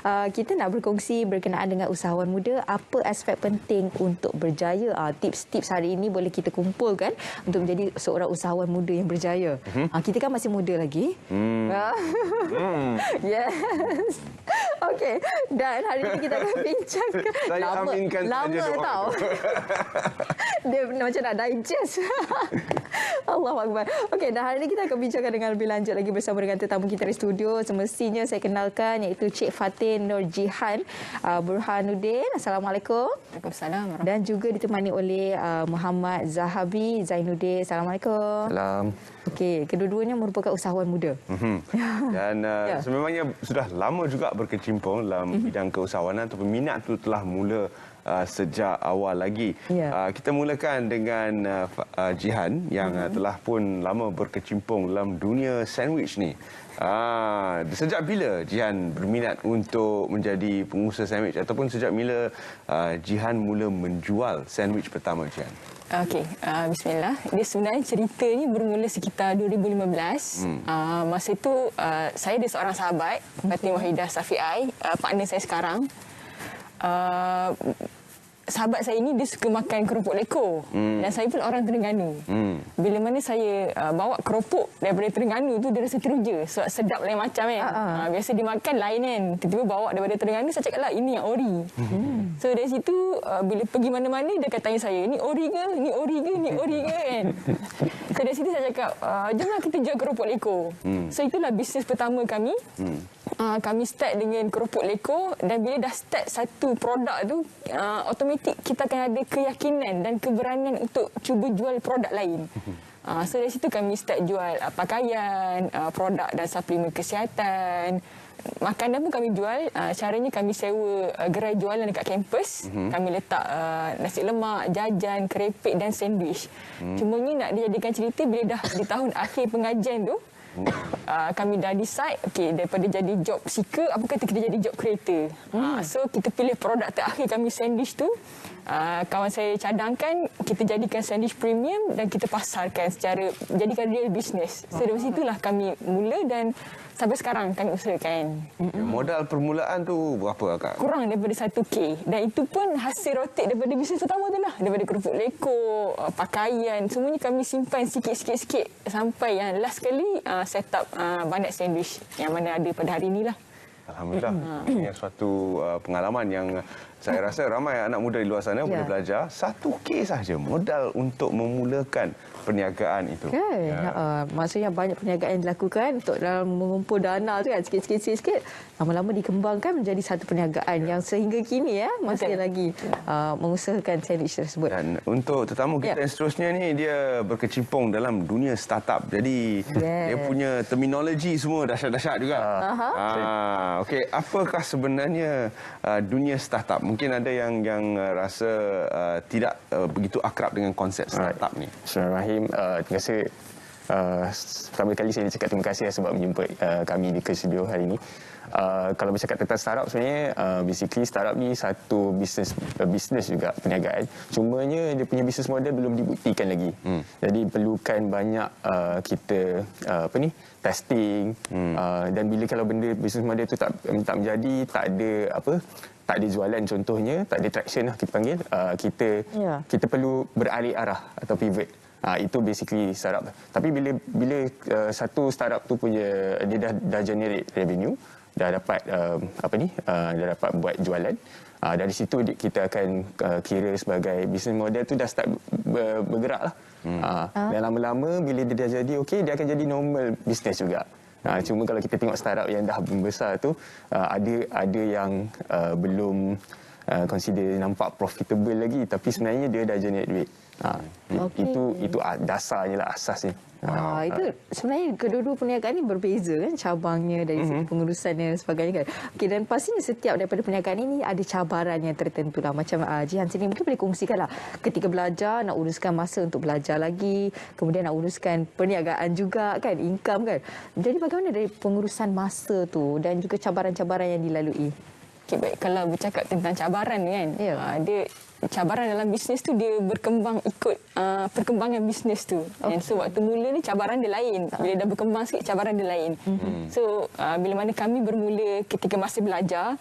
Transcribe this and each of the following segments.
Kita nak berkongsi berkenaan dengan usahawan muda, apa aspek penting untuk berjaya. Tips-tips hari ini boleh kita kumpulkan untuk menjadi seorang usahawan muda yang berjaya. Kita kan masih muda lagi. Yes. Okey. Dan hari ini kita akan bincang. Saya aminkan lama tau. Dia macam nak digest. Allahuakbar. Okey, dan hari ini kita akan bincangkan dengan lebih lanjut lagi bersama dengan tetamu kita di studio. Semestinya saya kenalkan iaitu Cik Fatin Nur Jihan Burhanuddin. Assalamualaikum. Waalaikumsalam. Dan juga ditemani oleh Muhammad Zahabi Zainuddin. Assalamualaikum. Salam. Okey, kedua-duanya merupakan usahawan muda. Dan sememangnya sudah lama juga berkecimpung dalam bidang keusahawanan ataupun minat itu telah mula sejak awal lagi. Kita mulakan dengan Jihan yang telah pun lama berkecimpung dalam dunia sandwich ni. Sejak bila Jihan berminat untuk menjadi pengusaha sandwich ataupun sejak bila Jihan mula menjual sandwich pertama Jihan? Okey, bismillah. Dia sebenarnya ceritanya bermula sekitar 2015. Masa itu saya ada seorang sahabat, Fatin Wahidah Safiai, partner saya sekarang. Sahabat saya ini dia suka makan keropok leko dan saya pun orang Terengganu. Bila mana saya bawa keropok daripada Terengganu tu dia rasa teruja sebab sedap lain macam kan. Biasa dia makan lain kan. Tiba-tiba bawa daripada Terengganu saya cakap lah ini yang ori. So dari situ bila pergi mana-mana dia akan tanya saya ni ori ke? Ni ori ke? Ni ori ke kan. So dari situ saya cakap jomlah kita jual keropok leko. So itulah bisnes pertama kami. Kami start dengan keropok leko dan bila dah start satu produk tu automatik kita akan ada keyakinan dan keberanian untuk cuba jual produk lain. So dari situ kami start jual pakaian, produk dan suplemen kesihatan. Makanan pun kami jual. Caranya kami sewa gerai jualan dekat kampus. Kami letak nasi lemak, jajan, kerepek dan sandwich. Cumanya nak dijadikan cerita bila dah di tahun akhir pengajian tu kami dah decide daripada jadi job seeker apa kata kita jadi job creator. So kita pilih produk terakhir kami sandwich tu. Kawan saya cadangkan kita jadikan sandwich premium dan kita pasarkan secara jadikan real business. So dari situlah kami mula dan sampai sekarang kami usahakan. Modal permulaan tu berapa Kak? Kurang daripada 1K. Dan itu pun hasil rotik daripada bisnes pertama tu lah. Daripada keropok leko, pakaian, semuanya kami simpan sikit-sikit sampai yang last kali set up Banat Sandwich yang mana ada pada hari inilah. Alhamdulillah. Ini suatu pengalaman yang saya rasa ramai anak muda di luar sana boleh belajar. 1K sahaja modal untuk memulakan perniagaan itu. Maksudnya banyak perniagaan yang dilakukan untuk dalam mengumpul dana tu kan sikit-sikit lama-lama dikembangkan menjadi satu perniagaan yang sehingga kini masih lagi mengusahakan sandwich tersebut. Dan untuk tetamu kita yang seterusnya ni dia berkecimpung dalam dunia startup. Jadi dia punya terminologi semua dahsyat-dahsyat juga. Okey, apakah sebenarnya dunia startup? Mungkin ada yang rasa tidak begitu akrab dengan konsep startup ni. Bismillahirrahmanirrahim. Terima kasih. Pertama kali saya cakap terima kasih sebab menjumpa kami di studio hari ini. Kalau bercakap tentang startup sebenarnya basically startup ni satu bisnes juga perniagaan. Cumanya dia punya bisnes model belum dibuktikan lagi. Jadi perlukan banyak kita testing dan bila kalau benda bisnes model tu tak menjadi, tak ada jualan contohnya, tak ada traction lah kita panggil, kita perlu beralih arah atau pivot. Itu basically startup. Tapi bila satu startup tu punya dia dah generate revenue, dah dapat dah dapat buat jualan, dari situ kita akan kira sebagai business model tu dah start bergerak lah. Dan lama-lama bila dia dah jadi dia akan jadi normal business juga. Cuma kalau kita tengok startup yang dah membesar tu ada yang belum consider nampak profitable lagi tapi sebenarnya dia dah generate duit. Itu dasarnya lah, asasnya. Itu sebenarnya kedua-dua perniagaan ni berbeza kan cabangnya dari segi pengurusannya dan sebagainya kan. Dan pastinya setiap daripada perniagaan ini ada cabaran yang tertentu lah. Macam Jihan sini mungkin boleh kongsikan lah ketika belajar nak uruskan masa untuk belajar lagi, kemudian nak uruskan perniagaan juga kan, income kan. Jadi bagaimana dari pengurusan masa tu dan juga cabaran-cabaran yang dilalui? Okay, baik. Kalau bercakap tentang cabaran ni kan, dia cabaran dalam bisnes tu dia berkembang ikut perkembangan bisnes tu. Okay. So waktu mula ni cabaran dia lain. Bila dah berkembang sikit cabaran dia lain. So bila mana kami bermula ketika masih belajar,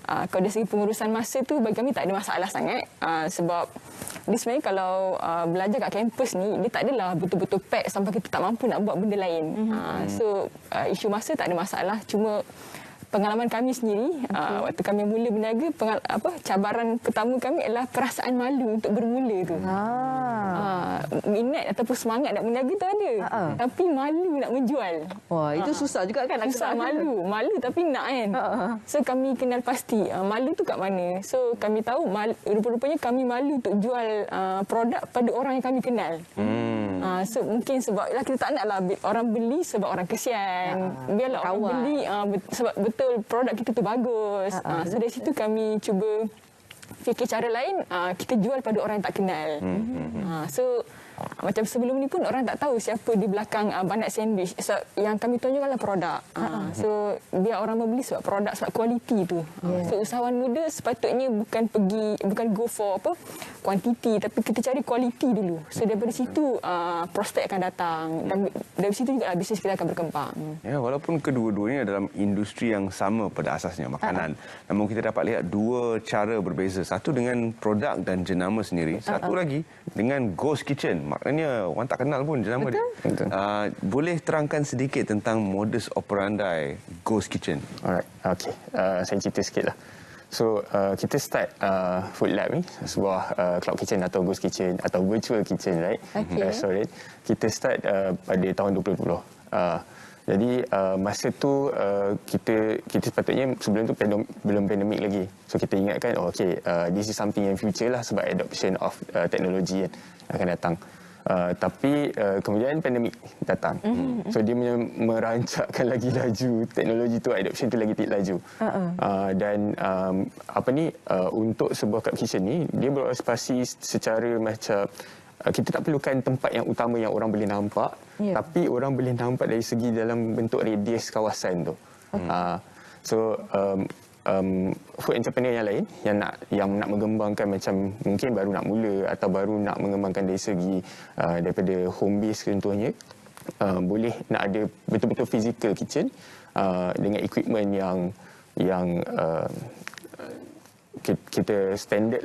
kalau dari segi pengurusan masa tu bagi kami tak ada masalah sangat, sebab dia sebenarnya kalau belajar kat kampus ni dia tak adalah betul-betul pack sampai kita tak mampu nak buat benda lain. So isu masa tak ada masalah, cuma pengalaman kami sendiri, waktu kami mula berniaga, cabaran pertama kami adalah perasaan malu untuk bermula tu. Minat ataupun semangat nak berniaga tu ada, tapi malu nak menjual. Wah, itu susah juga kan? Susah, malu tapi nak kan. So kami kenal pasti malu tu kat mana. So kami tahu rupa-rupanya kami malu untuk jual produk pada orang yang kami kenal. So mungkin sebab kita tak naklah orang beli sebab orang kesian. Biarlah orang beli sebab betul produk kita tu bagus. So dari situ kami cuba fikir cara lain, kita jual pada orang yang tak kenal. So macam sebelum ni pun orang tak tahu siapa di belakang Banat Sandwich. So, yang kami tunjukkanlah produk. So biar orang membeli sebab produk, sebab kualiti tu. So usahawan muda sepatutnya bukan go for kuantiti, tapi kita cari kualiti dulu. So daripada situ prospek akan datang, dan dari situ juga bisnes kita akan berkembang. Ya, walaupun kedua-duanya dalam industri yang sama pada asasnya, makanan. Namun kita dapat lihat dua cara berbeza. Satu dengan produk dan jenama sendiri. Satu lagi dengan Ghost Kitchen. Maknanya orang tak kenal pun jenama dia. Boleh terangkan sedikit tentang modus operandi Ghost Kitchen? Alright, okay. Saya cerita sikit lah. So, kita start Food Lab ni, sebuah cloud kitchen atau ghost kitchen atau virtual kitchen, right? Restaurant. Kita start pada tahun 2020. Jadi masa tu kita sepatutnya sebelum tu belum pandemik lagi. So kita ingatkan this is something in future lah sebab adoption of teknologi kan akan datang. Tapi kemudian pandemik datang. So dia merancakkan lagi laju teknologi tu, adoption tu lagi laju. Dan untuk sebuah cloud kitchen ni dia beroperasi secara macam kita tak perlukan tempat yang utama yang orang boleh nampak, tapi orang boleh nampak dari segi dalam bentuk radius kawasan tu. Food entrepreneur yang lain yang nak mengembangkan macam mungkin baru nak mula atau baru nak mengembangkan dari segi daripada home base contohnya, boleh nak ada betul-betul physical kitchen dengan equipment yang kita standard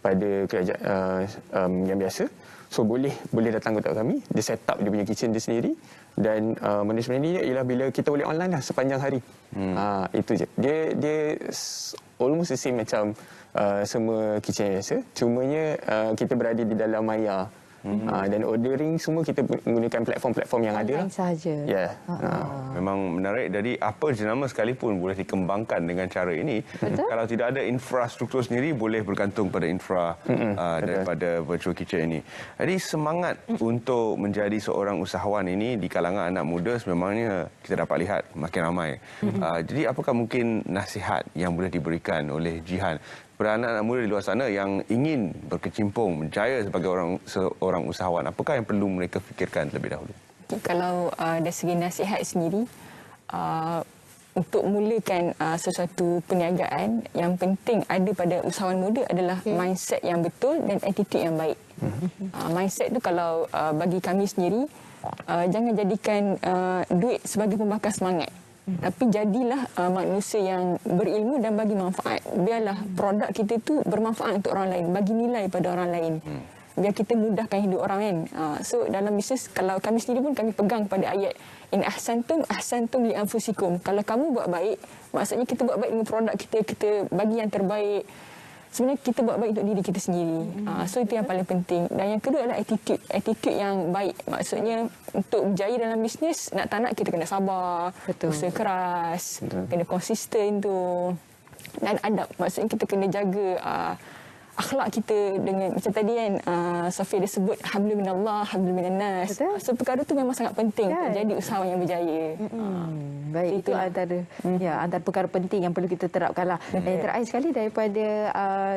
pada kerajaan yang biasa. So boleh datang ke tempat kami, dia set up dia punya kitchen dia sendiri, dan modus sebenarnya ialah bila kita boleh online lah sepanjang hari. Itu je. Dia almost the same macam semua kitchen yang biasa, cumanya kita berada di dalam maya. Dan ordering semua kita menggunakan platform-platform yang ada. Online sahaja. Ya. Memang menarik. Jadi apa jenama sekalipun boleh dikembangkan dengan cara ini. Kalau tidak ada infrastruktur sendiri, boleh bergantung pada daripada virtual kitchen ini. Jadi semangat untuk menjadi seorang usahawan ini di kalangan anak muda sememangnya kita dapat lihat makin ramai. Jadi apakah mungkin nasihat yang boleh diberikan oleh Jihan kepada anak-anak muda di luar sana yang ingin berkecimpung, menjaya sebagai seorang usahawan? Apakah yang perlu mereka fikirkan terlebih dahulu? Kalau dari segi nasihat sendiri, untuk mulakan sesuatu perniagaan, yang penting ada pada usahawan muda adalah mindset yang betul dan attitude yang baik. Mindset tu kalau bagi kami sendiri, jangan jadikan duit sebagai pembakar semangat. Tapi jadilah manusia yang berilmu dan bagi manfaat. Biarlah produk kita tu bermanfaat untuk orang lain, bagi nilai pada orang lain. Biar kita mudahkan hidup orang kan. So dalam bisnes, kalau kami sendiri pun kami pegang pada ayat in ahsantum li anfusikum. Kalau kamu buat baik, maksudnya kita buat baik dengan produk kita bagi yang terbaik. Sebenarnya kita buat baik untuk diri kita sendiri. So itu yang paling penting. Dan yang kedua adalah attitude yang baik. Maksudnya untuk berjaya dalam bisnes, nak tak nak kita kena sabar, usaha keras, kena konsisten tu. Dan adab, maksudnya kita kena jaga akhlak kita dengan macam tadi kan Safia dia sebut hablum minallah hablum minannas. So perkara tu memang sangat penting untuk jadi usahawan yang berjaya. Baik, itu antara perkara penting yang perlu kita terapkanlah. Dan yang terakhir sekali daripada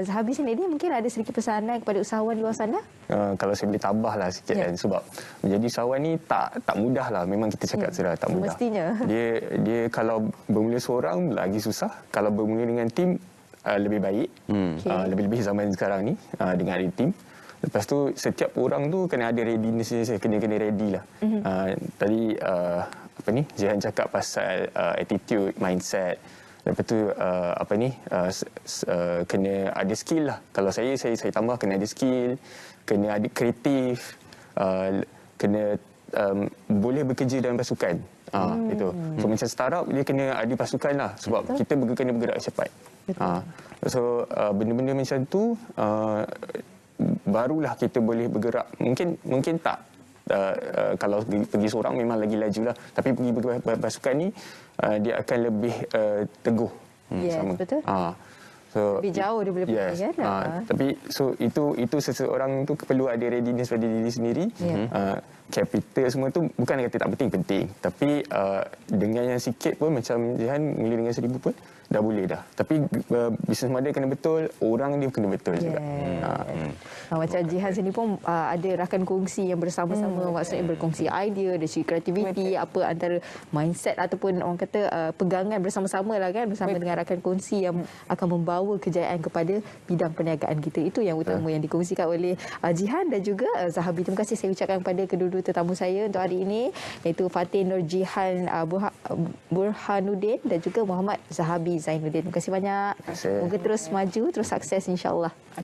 Zahabi sendiri, mungkin ada sedikit pesanan kepada usahawan di luar sana? Kalau saya boleh tambahlah sikit kan, sebab menjadi usahawan ni tak mudah lah. Memang kita cakap sudah tak mudah. Mestinya. Dia kalau bermula seorang lagi susah, kalau bermula dengan tim lebih baik. Lebih-lebih zaman sekarang ni dengan ada tim. Lepas tu setiap orang tu kena ada readiness dia, kena ready lah. Tadi Jihan cakap pasal attitude, mindset. Lepas tu kena ada skill lah. Kalau saya tambah kena ada skill, kena ada kreatif, kena boleh bekerja dalam pasukan. Itu. So macam startup dia kena ada pasukan lah, sebab kita kena bergerak cepat. So benda-benda macam tu barulah kita boleh bergerak. Mungkin tak kalau pergi seorang memang lagi laju lah, tapi pergi berpasukan ni dia akan lebih teguh. Sama. Betul. So, lebih jauh dia boleh pergi kan. Tapi so itu seseorang tu perlu ada readiness pada diri sendiri. Capital semua tu bukan kata tak penting, tapi dengan yang sikit pun, macam Jihan mula dengan 1,000 pun dah boleh dah. Tapi bisnes model kena betul, orang dia kena betul juga. Macam Jihan sendiri pun ada rakan kongsi yang bersama-sama, maksudnya berkongsi idea, dari segi kreativiti, apa antara mindset ataupun orang kata pegangan bersama-sama lah kan, bersama dengan rakan kongsi yang akan membawa kejayaan kepada bidang perniagaan kita. Itu yang utama yang dikongsikan oleh Jihan dan juga Zahabi. Terima kasih saya ucapkan kepada kedua-dua tetamu saya untuk hari ini, iaitu Fatin Nur Jihan Burhanuddin dan juga Muhammad Zahabi Zainuddin. Terima kasih banyak. Semoga terus maju, terus sukses insya-Allah.